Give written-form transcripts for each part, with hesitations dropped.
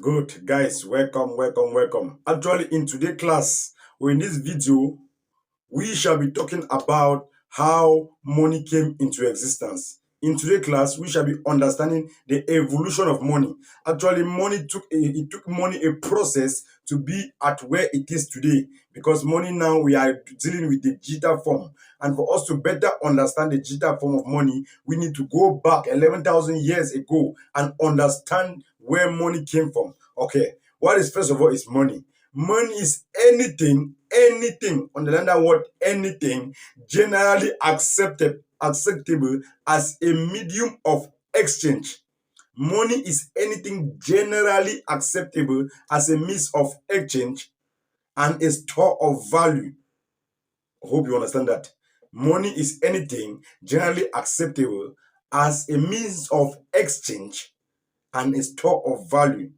Good, guys. Welcome. Actually, in today's class or in this video, we shall be talking about how money came into existence. In today's class, we shall be understanding the evolution of money. Actually, it took money a process to be at where it is today. Because money now we are dealing with the digital form, and for us to better understand the digital form of money, we need to go back 11,000 years ago and understand where money came from. Okay, what is first of all is money? Money is anything on the London word anything generally acceptable as a medium of exchange. Money is anything generally acceptable as a means of exchange and a store of value. I hope you understand that. Money is anything generally acceptable as a means of exchange and a store of value.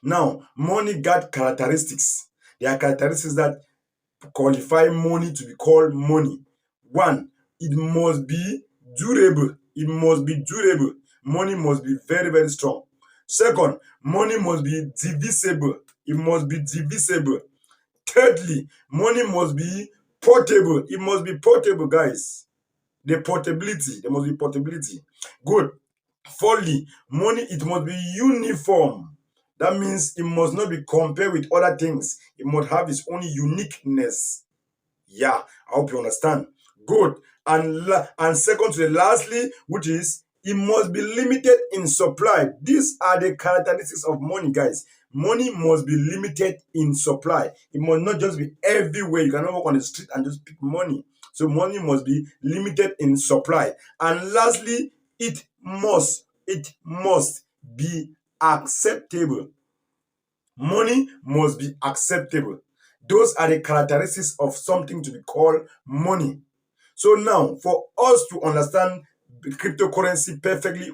Now, money got characteristics. There are characteristics that qualify money to be called money. One, it must be durable. Money must be very strong. Second, money must be divisible. It must be divisible. Thirdly, money must be portable. It must be portable, guys. There must be portability. Good. Fourthly, money, it must be uniform. That means it must not be compared with other things. It must have its own uniqueness. Yeah, I hope you understand. Good. And second to the lastly, which is it must be limited in supply. These are the characteristics of money, guys. Money must be limited in supply. It must not just be everywhere. You cannot walk on the street and just pick money. So money must be limited in supply. And lastly, it must be acceptable. Money must be acceptable. Those are the characteristics of something to be called money. So now, for us to understand cryptocurrency perfectly,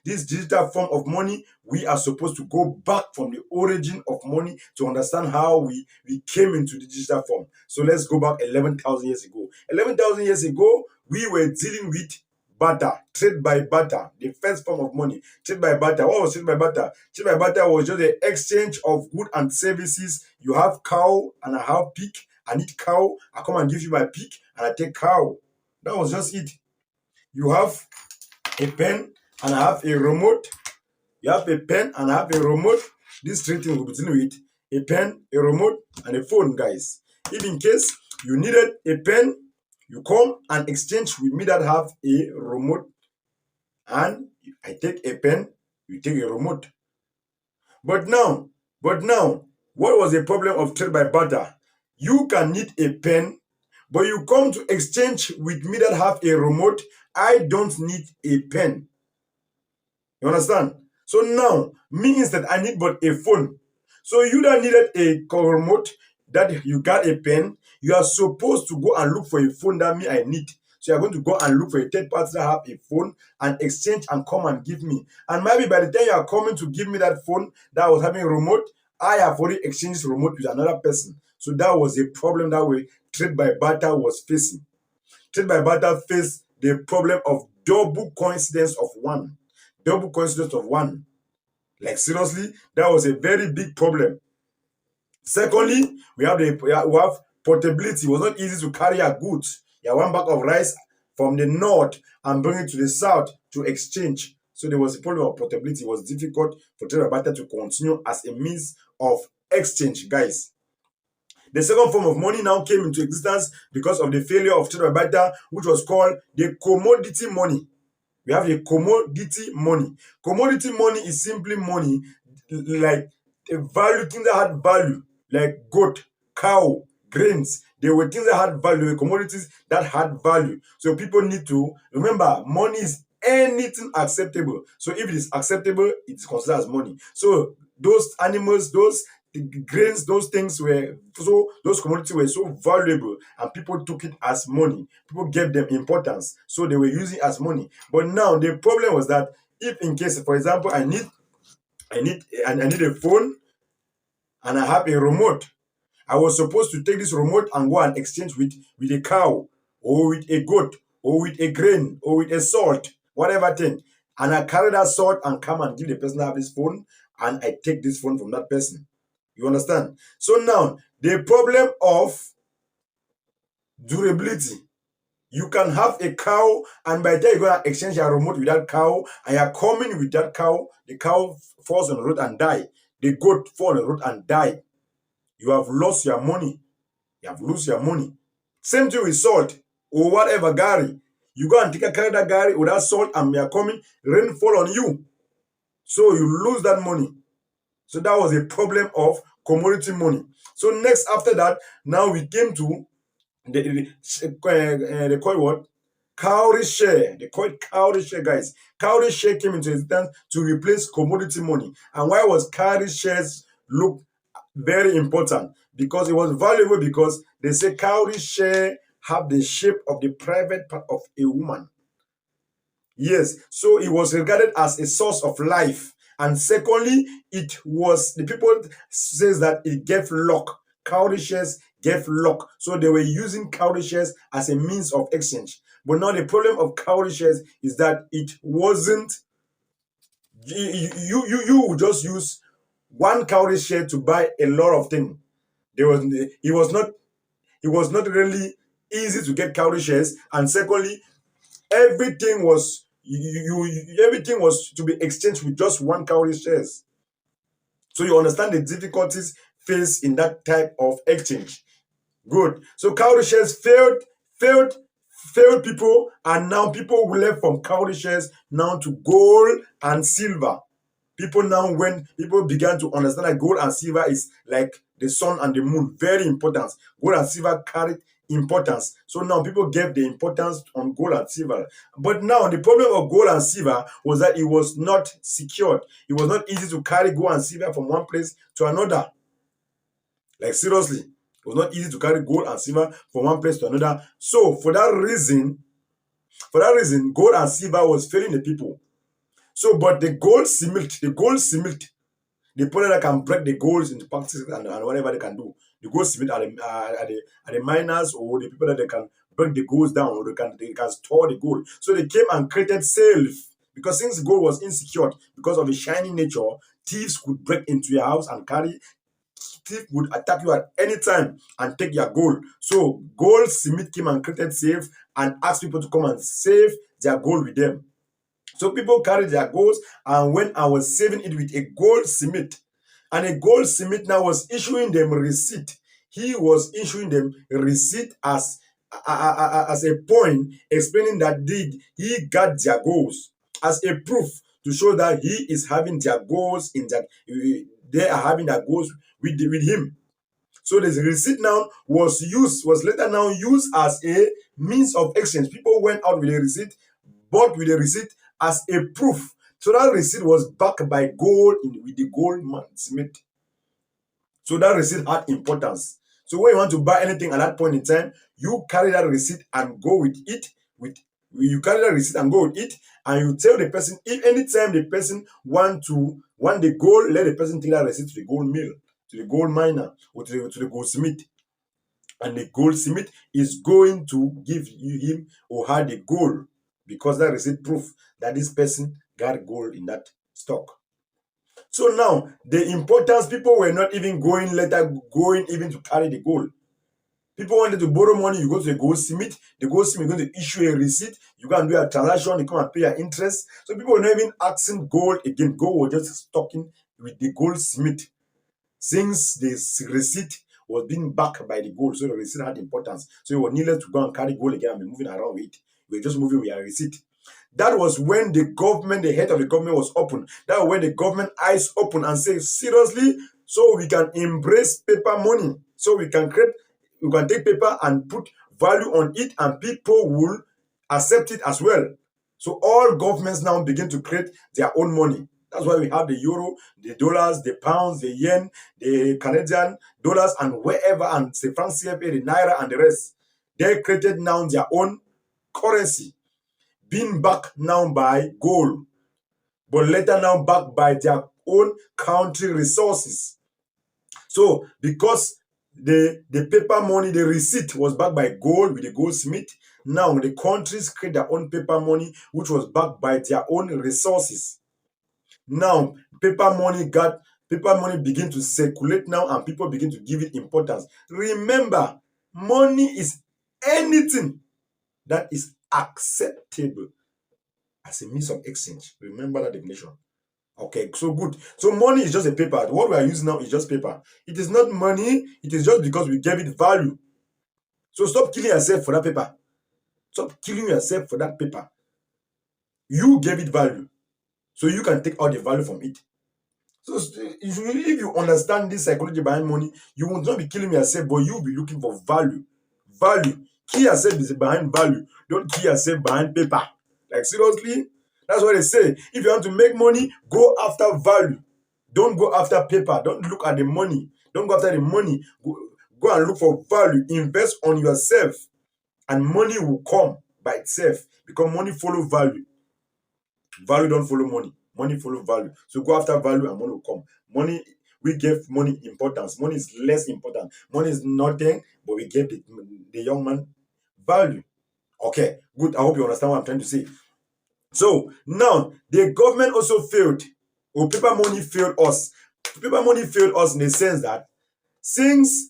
this digital form of money, we are supposed to go back from the origin of money to understand how we came into the digital form. So let's go back 11,000 years ago. 11,000 years ago, we were dealing with barter, trade by barter, the first form of money. Trade by barter. What was trade by barter? Trade by barter was just the exchange of goods and services. You have cow and I have pig. I need cow. I come and give you my pig and I take cow. That was just it. You have a pen and I have a remote. You have a pen and I have a remote. These three things we'll be dealing with: a pen, a remote, and a phone, guys. If in case you needed a pen, you come and exchange with me that have a remote, and I take a pen, you take a remote. But now, what was the problem of trade by barter? You can need a pen, but you come to exchange with me that have a remote. I don't need a pen. You understand? So now, means that I need but a phone. So you that needed a remote, that you got a pen, you are supposed to go and look for a phone that me I need. So you're going to go and look for a third party that have a phone and exchange and come and give me. And maybe by the time you are coming to give me that phone that was having a remote, I have already exchanged remote with another person. So that was a problem that way trade by barter was facing. Trade by barter faced the problem of double coincidence of one. Double coincidence of one. Like seriously, that was a very big problem. Secondly, we have portability. It was not easy to carry our goods. You have one bag of rice from the north and bring it to the south to exchange. So there was a problem of portability. It was difficult for trade by barter to continue as a means of exchange, guys. The second form of money now came into existence because of the failure of trade by barter, which was called the commodity money. We have a commodity money. Commodity money is simply money like a value, things that had value, like goat, cow, grains. They were things that had value, they were commodities that had value. So people need to remember money is anything acceptable. So if it is acceptable, it's considered as money. So those animals, those grains, those things were so those commodities were so valuable and people took it as money. People gave them importance, so they were using it as money. But now the problem was that if in case, for example, I need a phone and I have a remote, I was supposed to take this remote and go and exchange with a cow or with a goat or with a grain or with a salt, whatever thing. and I carry that salt and come and give the person that have this phone, and I take this phone from that person. You understand? So now, the problem of durability. You can have a cow, and by the time you're going to exchange your remote with that cow, and you're coming with that cow, the cow falls on the road and die. The goat fall on the road and die. You have lost your money. You have lost your money. Same thing with salt or whatever, Gary. You go and take a carry that Gary with that salt, and you're coming, rain fall on you. So you lose that money. So that was a problem of commodity money. So next, after that, now we came to they call what? Cowrie share. They call it cowrie share, guys. Cowrie share came into existence to replace commodity money. And why was cowrie shares look very important? Because it was valuable, because they say cowrie share have the shape of the private part of a woman. Yes, so it was regarded as a source of life. And secondly, it was, the people says that it gave luck. Cowrie shares gave luck. So they were using cowrie shares as a means of exchange. But now the problem of cowrie shares is that it wasn't, you would just use one cowrie share to buy a lot of things. It was not really easy to get cowrie shares. And secondly, everything was everything was to be exchanged with just one cowrie shares. So you understand the difficulties faced in that type of exchange. Good. So cowrie shares failed people, and now people will left from cowrie shares now to gold and silver. When people began to understand that gold and silver is like the sun and the moon, very important. Gold and silver carried importance. So now people gave the importance on gold and silver. But now the problem of gold and silver was that it was not secured. It was not easy to carry gold and silver from one place to another. Like seriously, it was not easy to carry gold and silver from one place to another. So for that reason, gold and silver was failing the people. So, but the goldsmith, the people that can break the golds into particles and whatever they can do. The goldsmith are the miners, or the people that they can break the golds down, or they can store the gold. So they came and created safe, because since gold was insecure because of its shiny nature, thieves could break into your house and carry. Thief would attack you at any time and take your gold. So goldsmith came and created safe and asked people to come and save their gold with them. So people carried their golds, and when I was saving it with a goldsmith, and a goldsmith now was issuing them receipt. He was issuing them receipt as a point explaining that he got their goals as a proof to show that he is having their goals in that they are having their goals with him. So this receipt now was later now used as a means of exchange. People went out with a receipt, bought with a receipt as a proof. So that receipt was backed by gold with the goldsmith. So that receipt had importance. So when you want to buy anything at that point in time, you carry that receipt and go with it. You carry that receipt and go with it, and you tell the person, if anytime the person want the gold, let the person take that receipt to the gold mill, to the gold miner, or to the goldsmith. And the goldsmith is going to give him or her the gold, because that receipt proof that this person got gold in that stock. So now the importance, people were not even going even to carry the gold. People wanted to borrow money, you go to the goldsmith is going to issue a receipt, you go and do a transaction, you come and pay your interest. So people were not even asking gold again. Gold was just stocking with the goldsmith, since this receipt was being backed by the gold. So the receipt had importance. So it was needless to go and carry gold again and be moving around with it. We were just moving with a receipt. That was when the head of the government was open. That was when the government eyes open and say, seriously, so we can embrace paper money. So we can take paper and put value on it, and people will accept it as well. So all governments now begin to create their own money. That's why we have the euro, the dollars, the pounds, the yen, the Canadian dollars, and wherever, and the franc CFA, the naira, and the rest. They created now their own currency, being backed now by gold, but later now backed by their own country resources. So because the paper money, the receipt was backed by gold with the goldsmith, Now the countries create their own paper money, which was backed by their own resources. Now paper money begin to circulate now, and people begin to give it importance. Remember, money is anything that is acceptable as a means of exchange. Remember that definition. Okay, so good. So money is just a paper. What we are using now is just paper. It is not money. It is just because we gave it value. So stop killing yourself for that paper. Stop killing yourself for that paper. You gave it value, so you can take all the value from it. So if you understand this psychology behind money, you will not be killing yourself, but you will be looking for value. Value. Kill yourself behind value. Don't kill yourself behind paper. Like seriously, that's what they say. If you want to make money, go after value. Don't go after paper. Don't look at the money. Don't go after the money. Go and look for value. Invest on yourself, and money will come by itself, because money follow value. Value don't follow money. Money follow value. So go after value and money will come. Money, we give money importance. Money is less important. Money is nothing, but we give the young man value. Okay, good. I hope you understand what I'm trying to say. So now the government also failed. Or paper money failed us. Paper money failed us in the sense that since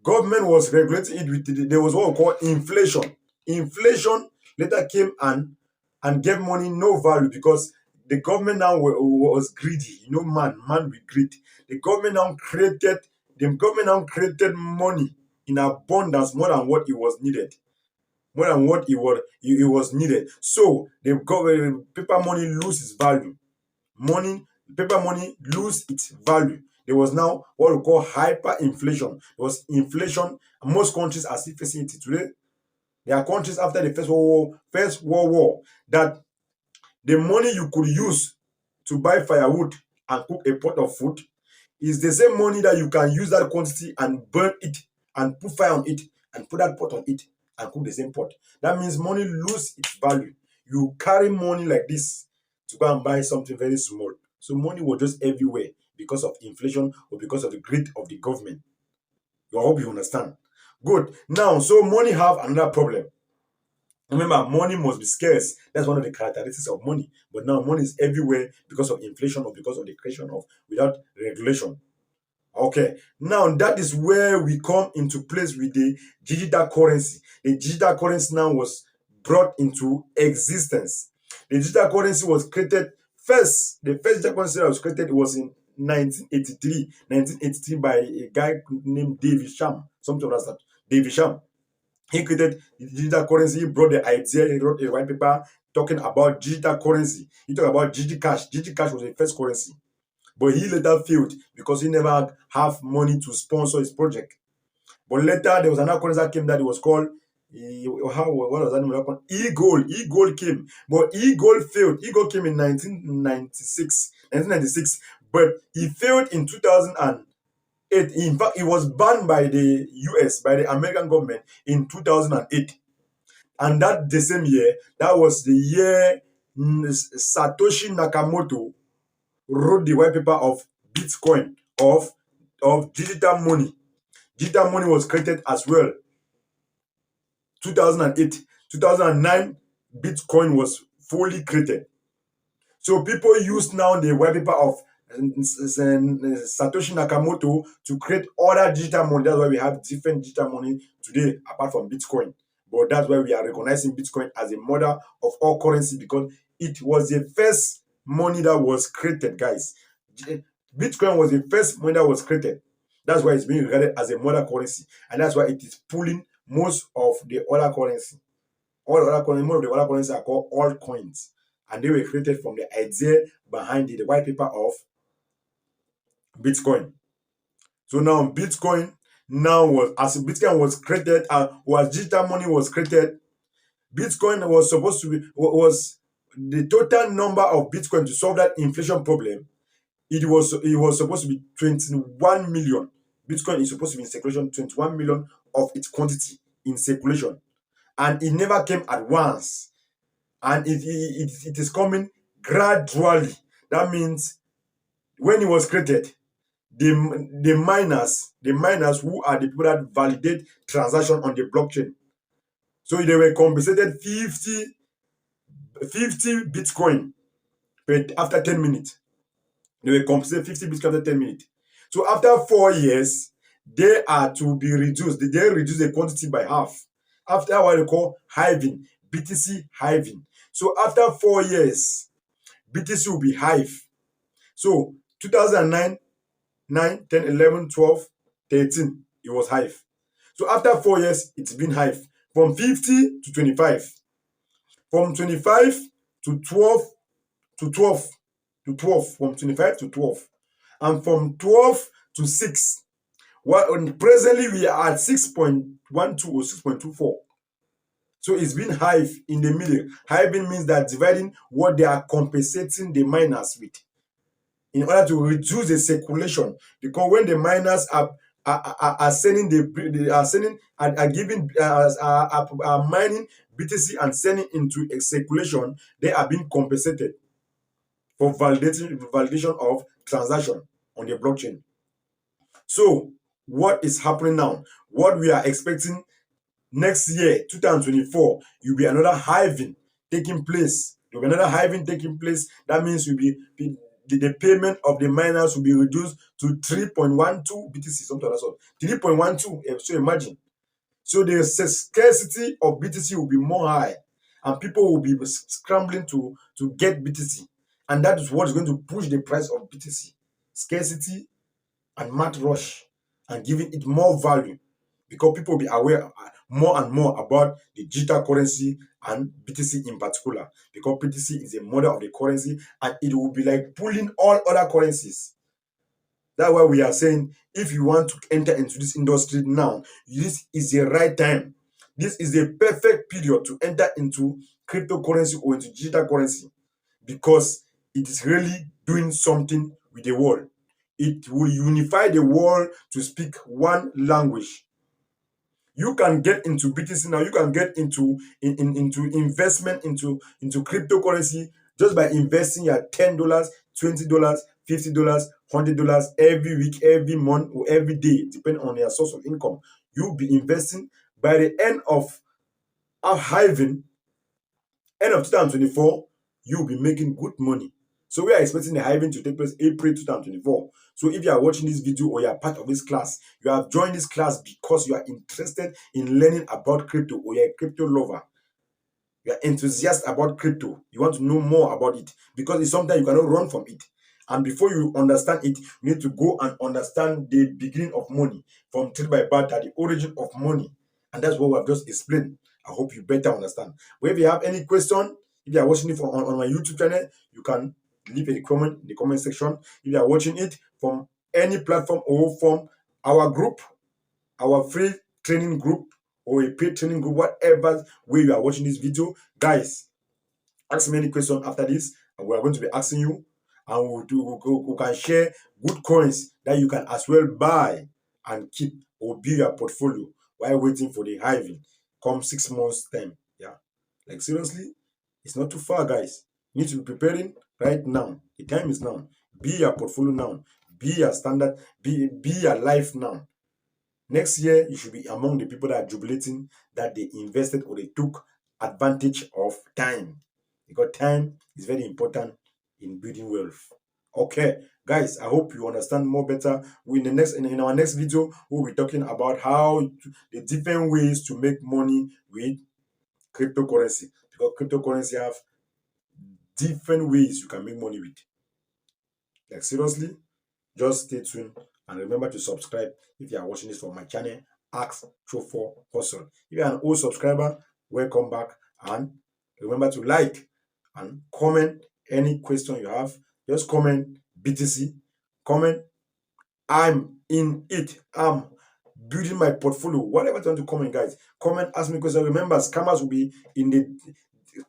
government was regulating it with, there was what we call inflation. Inflation later came and gave money no value, because the government now was greedy. Man with greed. The government now created money in abundance, more than what it was needed. More than what it was needed. So the government paper money loses value. Paper money lose its value. There was now what we call hyperinflation. There was inflation, and most countries are still facing it today. There are countries after the First World War that the money you could use to buy firewood and cook a pot of food is the same money that you can use that quantity and burn it and put fire on it and put that pot on it and cook the same pot. That means money lose its value. You carry money like this to go and buy something very small. So money was just everywhere because of inflation or because of the greed of the government. I hope you understand. Good. Now, so money have another problem. Remember, money must be scarce. That's one of the characteristics of money. But now money is everywhere because of inflation or because of the creation of without regulation. Okay, now that is where we come into place with the digital currency. The digital currency now was brought into existence. The digital currency was created first. The first digital currency that was created was in 1983 by a guy named David Sham. Something like that. David Sham. He created the digital currency. He brought the idea. He wrote a white paper talking about digital currency. He talked about digicash. Digicash was the first currency. But he later failed because he never have money to sponsor his project. But later there was another currency that came that it was called what was that name called? E-gold. E-gold came. But e-gold failed. E-gold came in 1996. But he failed in 2008. In fact, it was banned by the US, by the American government in 2008. And that the same year, that was the year Satoshi Nakamoto wrote the white paper of Bitcoin, of digital money. Digital money was created as well. 2008, 2009, Bitcoin was fully created. So people use now the white paper of Satoshi Nakamoto to create other digital money. That's why we have different digital money today apart from Bitcoin. But that's why we are recognizing Bitcoin as a mother of all currency, because it was the first money that was created, guys. Bitcoin was the first money that was created. That's why it's being regarded as a mother currency, and that's why it is pulling most of the other currency. All the other currency, most of the other currencies are called altcoins, and they were created from the idea behind the white paper of Bitcoin. So now Bitcoin as Bitcoin was created, as digital money was created, Bitcoin was supposed to be was the total number of Bitcoin to solve that inflation problem. It was supposed to be 21 million. Bitcoin is supposed to be in circulation, 21 million of its quantity in circulation, and it never came at once, and it is coming gradually. That means when it was created, the miners who are the people that validate transaction on the blockchain. So they were compensated 50 Bitcoin after 10 minutes. They were compensated 50 Bitcoin after 10 minutes. So after 4 years, they are to be reduced. They reduce the quantity by half. After what they call halving, BTC halving. So after 4 years, BTC will be hive. So 2009, 9, 10, 11, 12, 13, it was hive. So after 4 years, it's been hive from 50 to 25, from 25 to 12 to 12 to 12, from 25 to 12, and from 12 to 6. Well, presently we are at 6.12 or 6.24. So it's been hive in the middle. Hiving means that dividing what they are compensating the miners with in order to reduce the circulation. Because when the miners are sending are giving are mining BTC and sending into a circulation, they are being compensated for validation of transaction on the blockchain. So what is happening now? What we are expecting next year, 2024, will be another halving taking place. There will be another halving taking place. That means the payment of the miners will be reduced to 3.12 BTC, something like that. 3.12. So imagine. So the scarcity of BTC will be more high, and people will be scrambling to get BTC. And that is what is going to push the price of BTC. Scarcity and mad rush, and giving it more value, because people will be aware more and more about the digital currency and BTC in particular, because BTC is a model of the currency and it will be like pulling all other currencies. That's why we are saying, if you want to enter into this industry now, this is the right time. This is the perfect period to enter into cryptocurrency or into digital currency, because it is really doing something with the world. It will unify the world to speak one language. You can get into BTC now. You can get into investment into cryptocurrency just by investing your $10, $20, $50, $100 every week, every month, or every day, depending on your source of income. You'll be investing. By the end of halving, end of 2024, you'll be making good money. So we are expecting the halving to take place April 2024. So if you are watching this video or you are part of this class, you have joined this class because you are interested in learning about crypto, or you're a crypto lover. You are enthusiastic about crypto. You want to know more about it, because it's something you cannot run from it. And before you understand it, you need to go and understand the beginning of money, from trade by barter, the origin of money. And that's what we have just explained. I hope you better understand. But if you have any question, if you are watching it on my YouTube channel, you can leave a comment in the comment section. If you are watching it from any platform or from our group, our free training group or a paid training group, whatever way you are watching this video, guys, ask me any question after this, and we are going to be asking you, and we can share good coins that you can as well buy and keep or build your portfolio while waiting for the halving come 6 months time. Yeah, like seriously, it's not too far, guys. You need to be preparing right now. The time is now. Be your portfolio now. Be your standard. Be your life now. Next year, you should be among the people that are jubilating that they invested or they took advantage of time, because time is very important in building wealth. Okay, guys, I hope you understand more better. In our next video, we'll be talking about the different ways to make money with cryptocurrency, because cryptocurrency have different ways you can make money with. Like seriously, just stay tuned and remember to subscribe if you are watching this from my channel, Ask for Hustle. If you are an old subscriber, welcome back, and remember to like and comment any question you have. Just comment BTC, comment I'm in it, I'm building my portfolio. Whatever you want to comment, guys, comment, ask me questions. Remember, scammers will be in the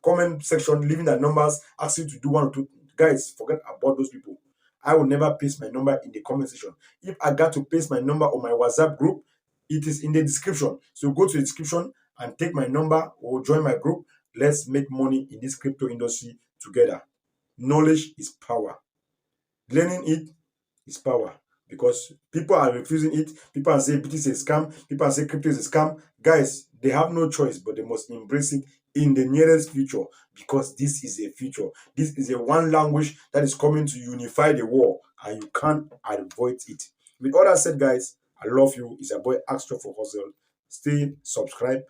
comment section, leaving their numbers, ask you to do one or two. Guys, forget about those people. I will never paste my number in the comment section. If I got to paste my number on my WhatsApp group, it is in the description. So go to the description and take my number or join my group. Let's make money in this crypto industry together. Knowledge is power. Learning it is power. because people are refusing it. People are saying BTC is a scam. People are saying crypto is a scam. Guys, they have no choice, but they must embrace it in the nearest future, because this is a future. This is a one language that is coming to unify the world, and you can't avoid it. With all that said, guys, I love you. It's a boy Extra for Hustle. Stay subscribed